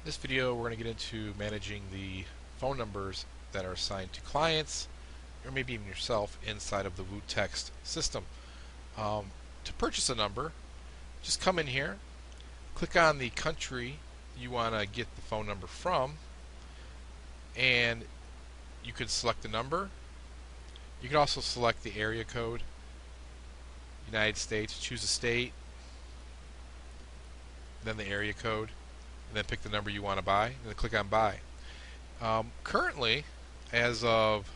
In this video, we're going to get into managing the phone numbers that are assigned to clients, or maybe even yourself, inside of the Woottext system. To purchase a number, just come in here, click on the country you want to get the phone number from, and you can select the number. You can also select the area code, United States, choose a state, then the area code, and then pick the number you want to buy, and then click on buy. Currently, as of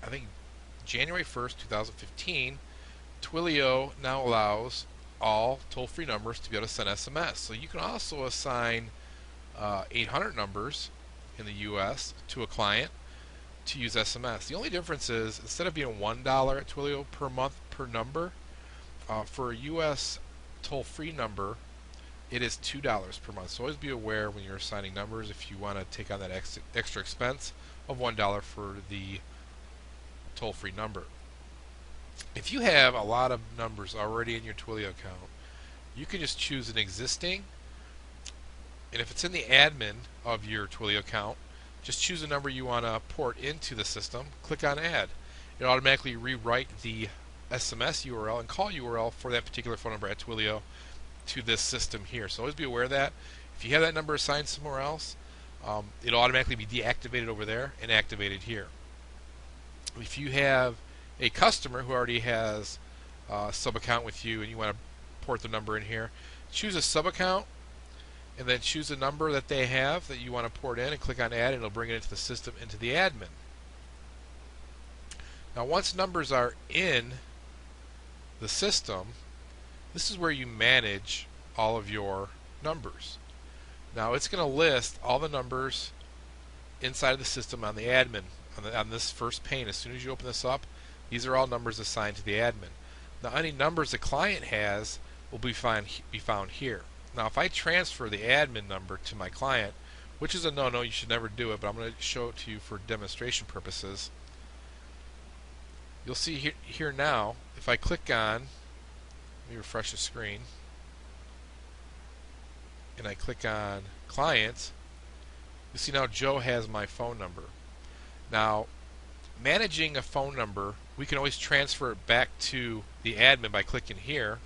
I think January 1st, 2015, Twilio now allows all toll-free numbers to be able to send SMS. So you can also assign 800 numbers in the US to a client to use SMS. The only difference is, instead of being $1 at Twilio per month per number, for a US toll-free number, it is $2 per month. So always be aware when you're assigning numbers if you want to take on that extra expense of $1 for the toll-free number. If you have a lot of numbers already in your Twilio account, you can just choose an existing, and if it's in the admin of your Twilio account, just choose a number you want to port into the system, click on add. It automatically rewrite the SMS URL and call URL for that particular phone number at Twilio to this system here. So always be aware of that. If you have that number assigned somewhere else, it'll automatically be deactivated over there and activated here. If you have a customer who already has a sub-account with you and you want to port the number in here, choose a sub-account and then choose a number that they have that you want to port in and click on add, and it'll bring it into the system, into the admin. Now once numbers are in the system, this is where you manage all of your numbers. Now it's going to list all the numbers inside of the system on the admin, on this first pane. As soon as you open this up, these are all numbers assigned to the admin. Now any numbers the client has will be found here. Now if I transfer the admin number to my client, which is a no-no, you should never do it, but I'm going to show it to you for demonstration purposes. You'll see here now, if I click on, let me refresh the screen, and I click on clients, you see now Joe has my phone number. Now, managing a phone number, we can always transfer it back to the admin by clicking here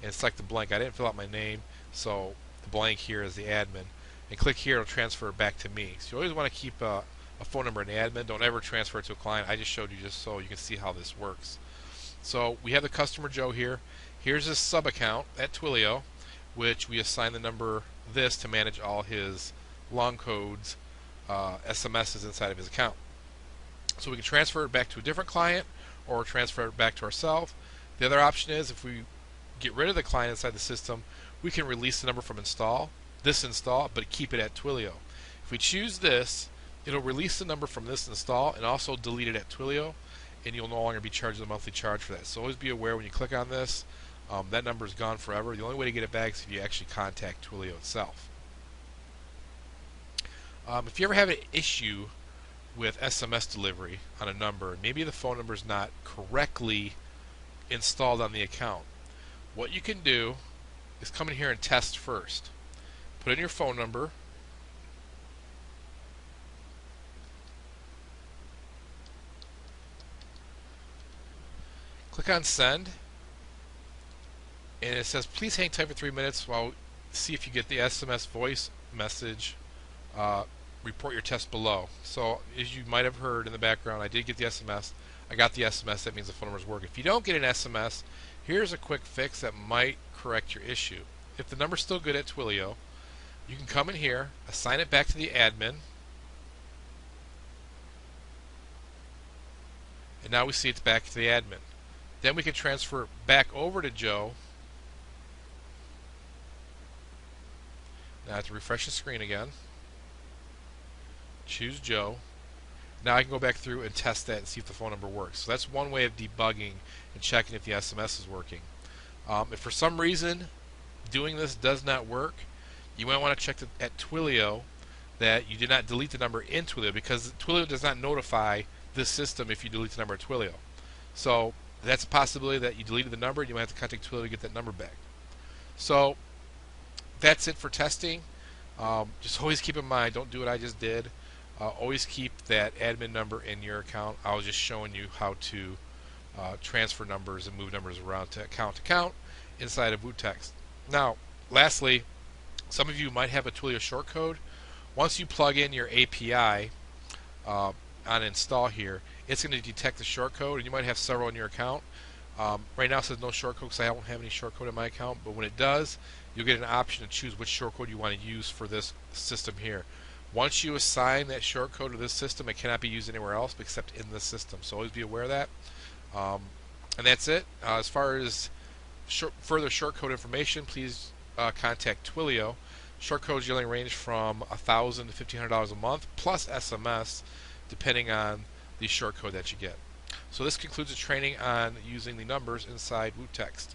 and select the blank. I didn't fill out my name, so the blank here is the admin. And click here, it'll transfer it back to me. So you always want to keep a phone number in the admin. Don't ever transfer it to a client. I just showed you just so you can see how this works. So we have the customer Joe here. Here's his sub-account at Twilio, which we assign the number this to manage all his long codes, SMSs inside of his account. So we can transfer it back to a different client or transfer it back to ourselves. The other option is, if we get rid of the client inside the system, we can release the number from install, but keep it at Twilio. If we choose this, it'll release the number from this install and also delete it at Twilio, and you'll no longer be charged a monthly charge for that. So always be aware when you click on this, that number is gone forever. The only way to get it back is if you actually contact Twilio itself. If you ever have an issue with SMS delivery on a number, maybe the phone number is not correctly installed on the account, what you can do is come in here and test first. Put in your phone number, click on send, and it says please hang tight for 3 minutes while we see if you get the SMS voice message. Report your test below. So as you might have heard in the background, I did get the SMS. I got the SMS. That means the phone number is working. If you don't get an SMS, here's a quick fix that might correct your issue. If the number's still good at Twilio, you can come in here, assign it back to the admin, and now we see it's back to the admin. Then we can transfer it back over to Joe. Now I have to refresh the screen again. Choose Joe. Now I can go back through and test that and see if the phone number works. So that's one way of debugging and checking if the SMS is working. If for some reason doing this does not work, you might want to check at Twilio that you did not delete the number in Twilio, because Twilio does not notify this system if you delete the number at Twilio. So that's a possibility that you deleted the number and you might have to contact Twilio to get that number back. So that's it for testing. Just always keep in mind, don't do what I just did. Always keep that admin number in your account. I was just showing you how to transfer numbers and move numbers around to account inside of Woottext. Now, lastly, some of you might have a Twilio shortcode. Once you plug in your API on install here, it's going to detect the shortcode, and you might have several in your account. Right now it says no shortcode because I don't have any shortcode in my account, but when it does, you'll get an option to choose which shortcode you want to use for this system here. Once you assign that shortcode to this system, it cannot be used anywhere else except in this system, so always be aware of that. And that's it. As far as further shortcode information, please contact Twilio. Shortcodes generally range from $1,000 to $1,500 a month, plus SMS, depending on the shortcode that you get. So this concludes the training on using the numbers inside Woottext.